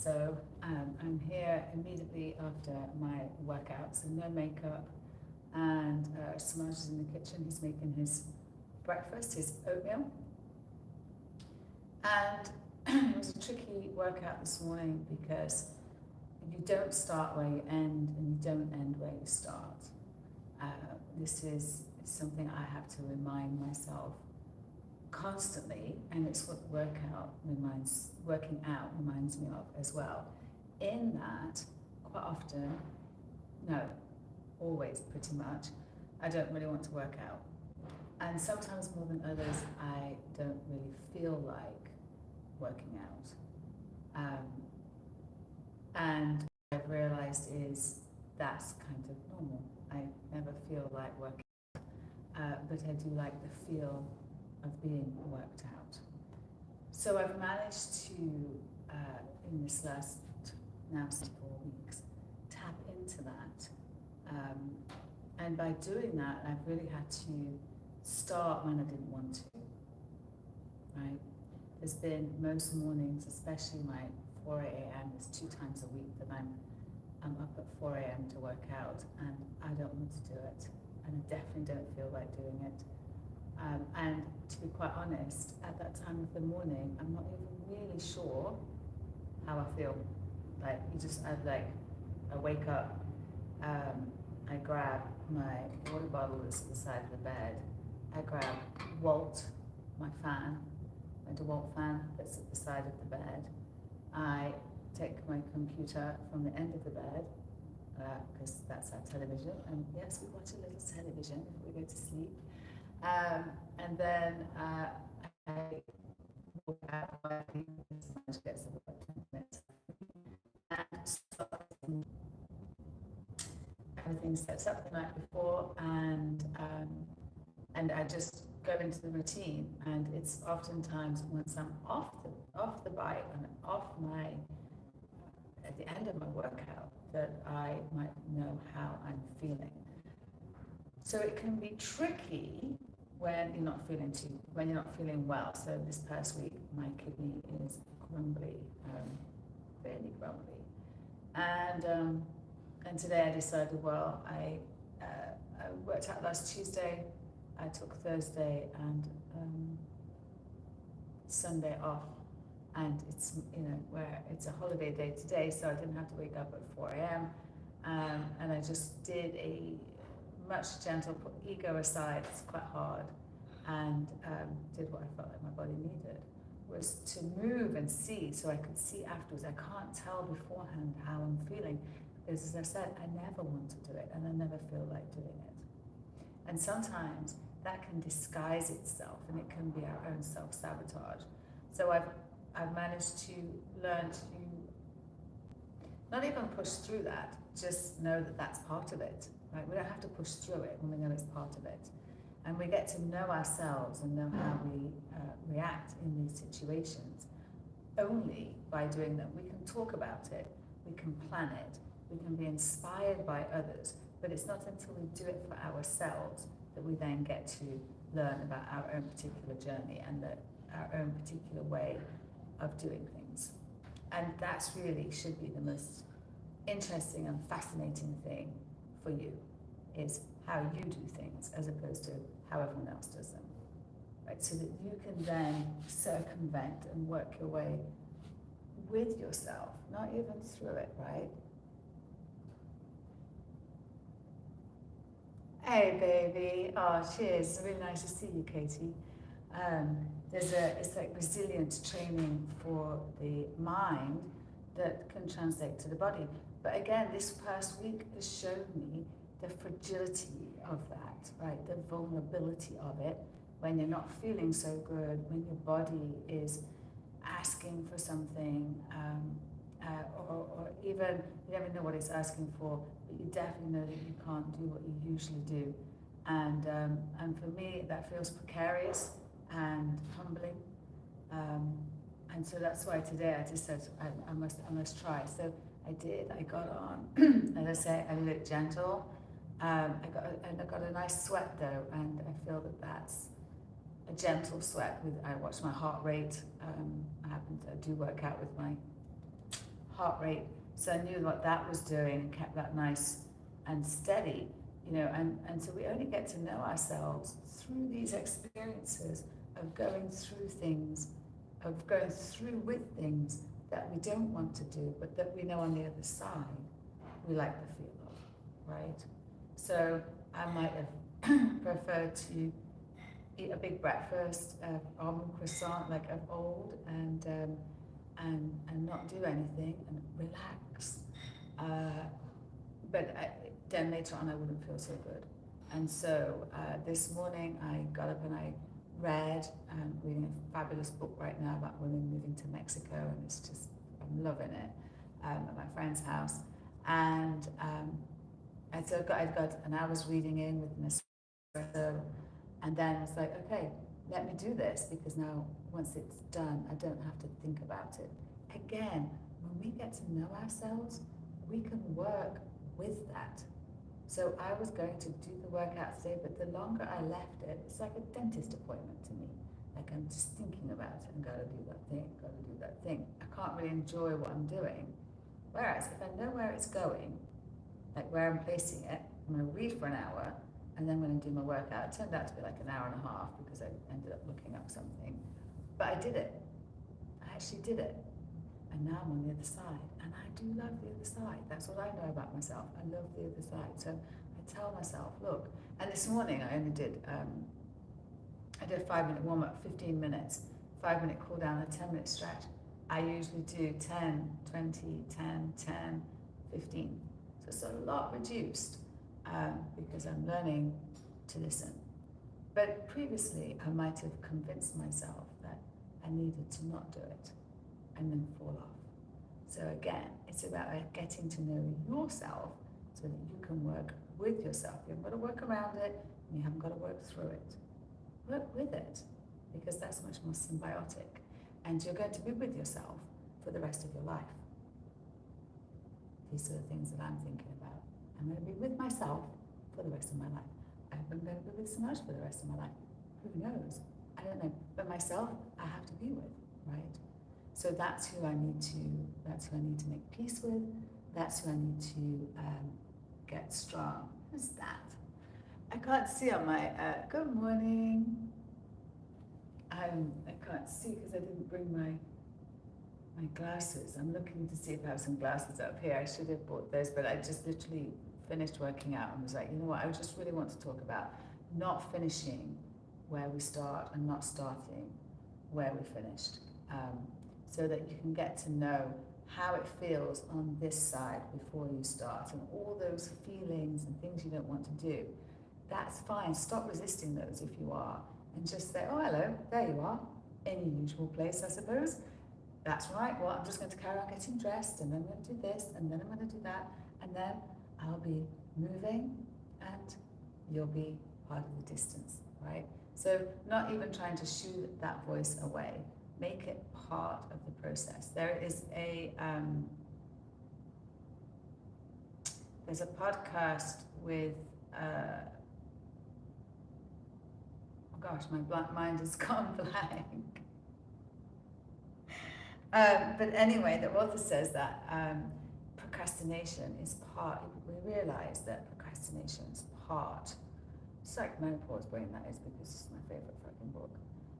So I'm here immediately after my workout, so no makeup, and Samaj is in the kitchen. He's making his breakfast, his oatmeal. And it was a tricky workout this morning because you don't start where you end and you don't end where you start. This is something I have to remind myself constantly, and it's what working out reminds me of as well. In that, quite often, no, always pretty much, I don't really want to work out. And sometimes more than others, I don't really feel like working out. And what I've realized is that's kind of normal. I never feel like working out, but I do like the feel of being worked out. So I've managed to, in this last now 4 weeks, tap into that. And by doing that, I've really had to start when I didn't want to, right? There's been most mornings, especially my 4 a.m. is 2 times a week that I'm up at 4 a.m. to work out, and I don't want to do it, and I definitely don't feel like doing it. And to be quite honest, at that time of the morning, I'm not even really sure how I feel. Like, I wake up, I grab my water bottle that's at the side of the bed, I grab Walt, my fan, and a DeWalt fan that's at the side of the bed. I take my computer from the end of the bed, because that's our television, and yes, we watch a little television before we go to sleep. And then I walk out, I think this gets about 10 minutes, and start everything sets up the night before, and I just go into the routine. And it's oftentimes once I'm off the bike and at the end of my workout that I might know how I'm feeling. So it can be tricky when you're not feeling well. So this past week, my kidney is grumbly, fairly grumbly, and today I decided, well, I worked out last Tuesday. I took Thursday and Sunday off, and it's where it's a holiday day today, so I didn't have to wake up at 4 a.m. And I just did a much gentle, put ego aside, it's quite hard, and did what I felt like my body needed, was to move and see, so I could see afterwards. I can't tell beforehand how I'm feeling, because as I said, I never want to do it, and I never feel like doing it. And sometimes that can disguise itself, and it can be our own self-sabotage. So I've managed to learn to not even push through that, just know that that's part of it. Right? We don't have to push through it when we know it's part of it. And we get to know ourselves and know how we react in these situations only by doing them. We can talk about it, we can plan it, we can be inspired by others, but it's not until we do it for ourselves that we then get to learn about our own particular journey and our own particular way of doing things. And that's really should be the most interesting and fascinating thing for you, is how you do things as opposed to how everyone else does them, right? So that you can then circumvent and work your way with yourself, not even through it, right? Hey, baby. Oh, cheers. It's really nice to see you, Katie. It's like resilient training for the mind that can translate to the body. But again, this past week has shown me the fragility of that, right? The vulnerability of it when you're not feeling so good, when your body is asking for something, or even you never know what it's asking for, but you definitely know that you can't do what you usually do. And for me, that feels precarious and humbling. And so that's why today I just said I must try. So I did. I got on. As I say, I look gentle. I got a nice sweat though, and I feel that that's a gentle sweat. I watch my heart rate. I do work out with my heart rate. So I knew what that was doing and kept that nice and steady, and so we only get to know ourselves through these experiences of going through things, of going through with things that we don't want to do, but that we know on the other side we like the feel of, right? So I might have preferred to eat a big breakfast, almond croissant like of old, and not do anything and relax. But then later on I wouldn't feel so good. And so this morning I got up and I read. I'm reading a fabulous book right now about women moving to Mexico, and it's just, I'm loving it, at my friend's house. And so I'd got an hour's reading in with an espresso, and then it's like, okay, let me do this, because now once it's done, I don't have to think about it. Again, when we get to know ourselves, we can work with that. So I was going to do the workout today, but the longer I left it, it's like a dentist appointment to me. Like I'm just thinking about it and gotta do that thing. I can't really enjoy what I'm doing. Whereas if I know where it's going, like where I'm placing it, I'm gonna read for an hour, and then I'm gonna do my workout. It turned out to be like an hour and a half because I ended up looking up something. But I did it. I actually did it. And now I'm on the other side, and I do love the other side. That's what I know about myself. I love the other side. So I tell myself, look. And this morning I only did, I did a 5-minute warm up, 15 minutes, 5-minute cool down, a 10-minute stretch. I usually do 10, 20, 10, 10, 15. So it's a lot reduced, because I'm learning to listen. But previously I might have convinced myself that I needed to not do it and then fall off. So again, it's about getting to know yourself so that you can work with yourself. You haven't got to work around it, and you haven't got to work through it. Work with it, because that's much more symbiotic. And you're going to be with yourself for the rest of your life. These are the things that I'm thinking about. I'm going to be with myself for the rest of my life. I'm going to be with someone else for the rest of my life. Who knows? I don't know. But myself, I have to be with, right? So that's who I need to make peace with. That's who I need to get strong. Who's that? I can't see on my, good morning. I can't see because I didn't bring my glasses. I'm looking to see if I have some glasses up here. I should have bought those, but I just literally finished working out and was like, you know what, I just really want to talk about not finishing where we start and not starting where we finished. So that you can get to know how it feels on this side before you start, and all those feelings and things you don't want to do. That's fine. Stop resisting those if you are, and just say, oh, hello, there you are, in your usual place, I suppose. That's right. Well, I'm just going to carry on getting dressed, and then I'm going to do this, and then I'm going to do that, and then I'll be moving, and you'll be part of the distance, right? So not even trying to shoo that voice away. Make it part of the process. There is there's a podcast with, oh gosh, my blank mind has gone blank. But anyway, the author says that procrastination is part, we realize that procrastination is part, it's like menopause brain, that is, because it's my favorite fucking book.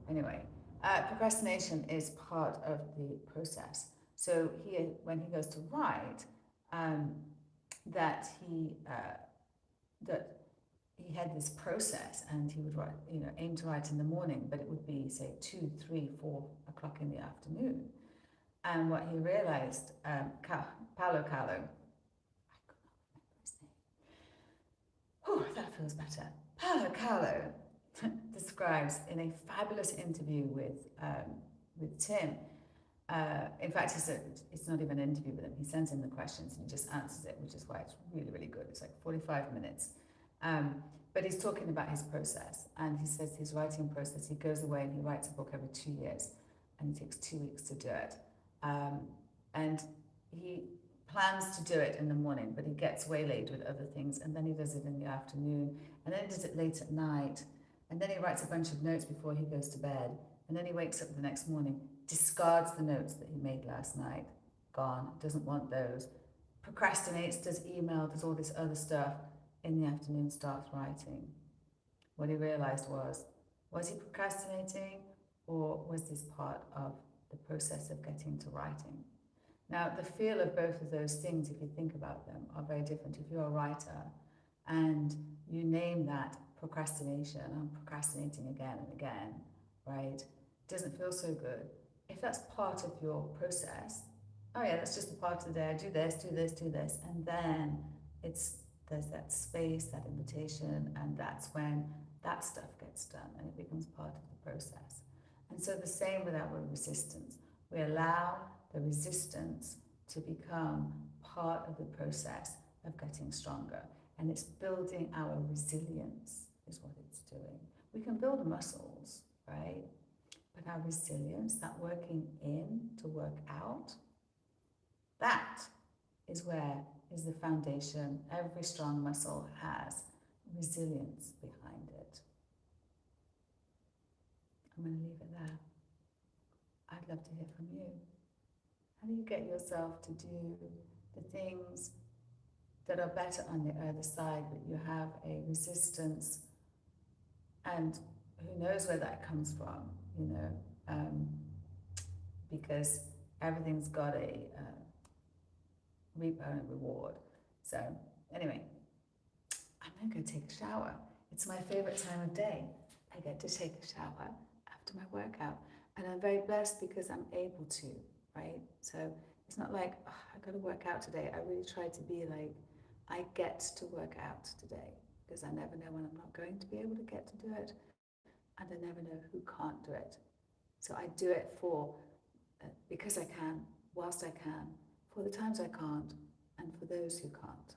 Anyway, procrastination is part of the process. So here, when he goes to write, that he had this process, and he would write, aim to write in the morning, but it would be, say, 2, 3, 4 o'clock in the afternoon. And what he realized, Paulo Coelho, I could not remember his name. Oh, that feels better. Paulo Coelho describes in a fabulous interview with Tim. In fact, it's not even an interview with him. He sends him the questions and he just answers it, which is why it's really, really good. It's like 45 minutes. But he's talking about his process, and he says his writing process, he goes away and he writes a book every 2 years, and it takes 2 weeks to do it. And he plans to do it in the morning, but he gets waylaid with other things, and then he does it in the afternoon, and then he does it late at night, and then he writes a bunch of notes before he goes to bed, and then he wakes up the next morning, discards the notes that he made last night, gone, doesn't want those, procrastinates, does email, does all this other stuff, in the afternoon starts writing. What he realized was he procrastinating, or was this part of the process of getting to writing? Now, the feel of both of those things, if you think about them, are very different. If you're a writer and you name that procrastination, I'm procrastinating again and again, right? Doesn't feel so good. If that's part of your process, oh yeah, that's just a part of the day. I do this, do this, do this, and then there's that space, that invitation, and that's when that stuff gets done and it becomes part of the process. And so the same with our resistance. We allow the resistance to become part of the process of getting stronger. And it's building our resilience is what it's doing. We can build muscles, right? But our resilience, that working in to work out, that is where is the foundation. Every strong muscle has resilience behind it. I'm going to leave it there. I'd love to hear from you. How do you get yourself to do the things that are better on the other side, but you have a resistance, and who knows where that comes from, because everything's got a reaper and reward. So anyway, I'm going to go take a shower. It's my favorite time of day. I get to take a shower after my workout, and I'm very blessed because I'm able to, right? So it's not like, oh, I got to work out today. I really try to be like, I get to work out today, because I never know when I'm not going to be able to get to do it, and I never know who can't do it. So I do it because I can, whilst I can, for the times I can't, and for those who can't.